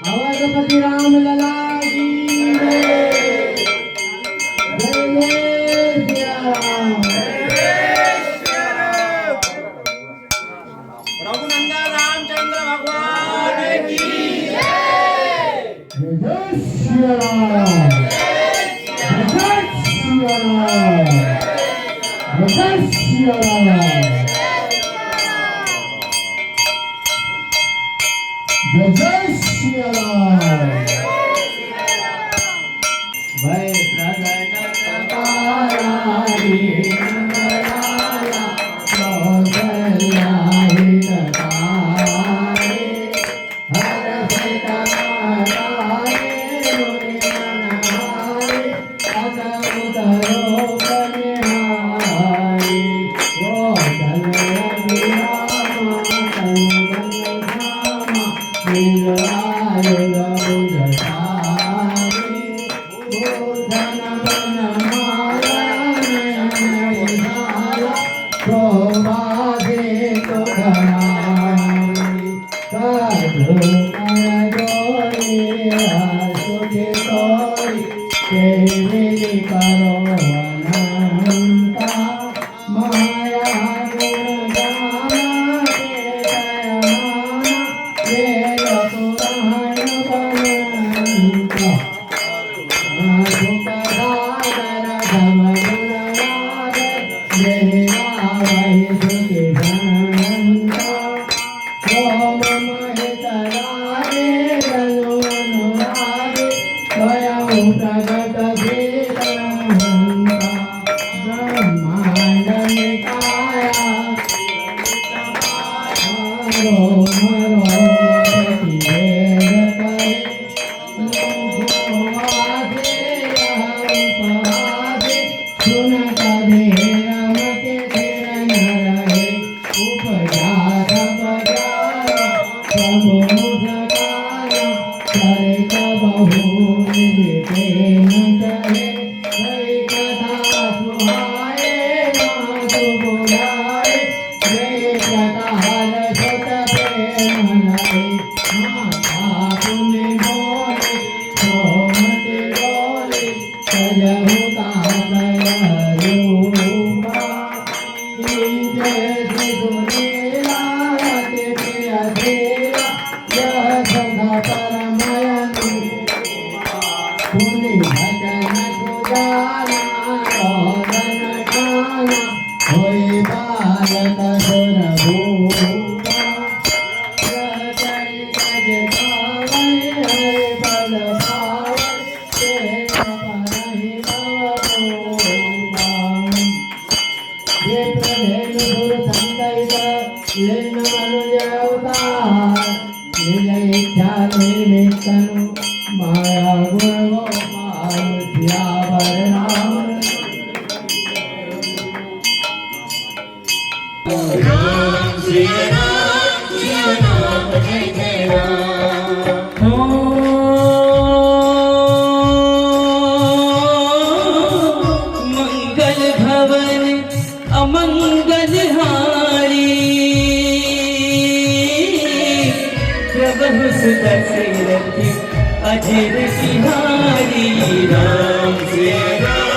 अवधपति राम लला की जय। जय जय सिया राम। रघुनंदन रामचंद्र भगवान की जय। जय सिया राम। जय सिया राम। जय सिया राम। जय सिया राम। भय प्रगट प्रकारारी नंदलाला कौशल्या हितकारी हरषित महाराये मुनि मनहारी अद्भुत रूप निहारी गोधन अभिरामा तनुगन धामा नीलायुध भुजधारी गोधन मनमाला नयन विशाला शोभाधे तुधनारी साधु नर जोरी आशुधि तोरी केविली करो अनंता माया गुण गाना के दयमाना वेद पुराण बनंता सुखदागर धमगुणनागर देवा वै सुखि धनंता ओम महितरागे जनु अनुरागे स्वयं प्रगट धीरहंता ब्रह्मांड निकाया रोम रोम प्रतिवेद करे सुनत धीरम के धीर न रहे उपजा बजारा प्रभु सगारा चरित बहु निधि न चले कई कथा सुहाए माधु बुलाए वे प्रकार सुत प्रेम लगे माता पुण्य बोले सोमति बोले सजहु माया गुण गोपाल सियावर राम। राम श्री राम जय जय राम। मंगल भवन अमंगल हारी प्रभु सुत दशरथ अजर बिहारी राम श्री राम।